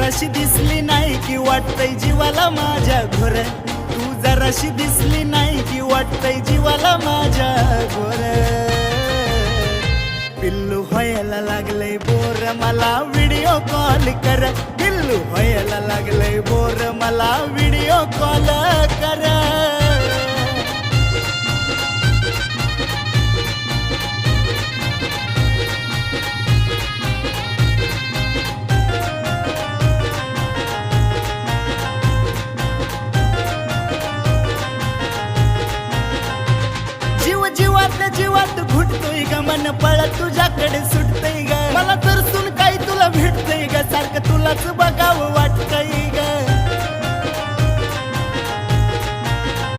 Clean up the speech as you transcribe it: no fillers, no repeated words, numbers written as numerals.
जराशी दिसली नाही की वाटतंय जीवाला माझ्या घोर, तू जराशी दिसली नाही की वाटतंय जीवाला माझ्या घोर. पिल्लू व्हायला लागलंय बोर मला व्हिडिओ कॉल कर, पिल्लू व्हायला लागलंय बोर मला व्हिडिओ कॉल कर. जीवातल्या जीवात घुटतोय ग मन पळत तुझ्याकडे सुटतंय ग, मला तर सुन काही तुला भेटतंय ग, सारखं तुलाच बघावं वाटतंय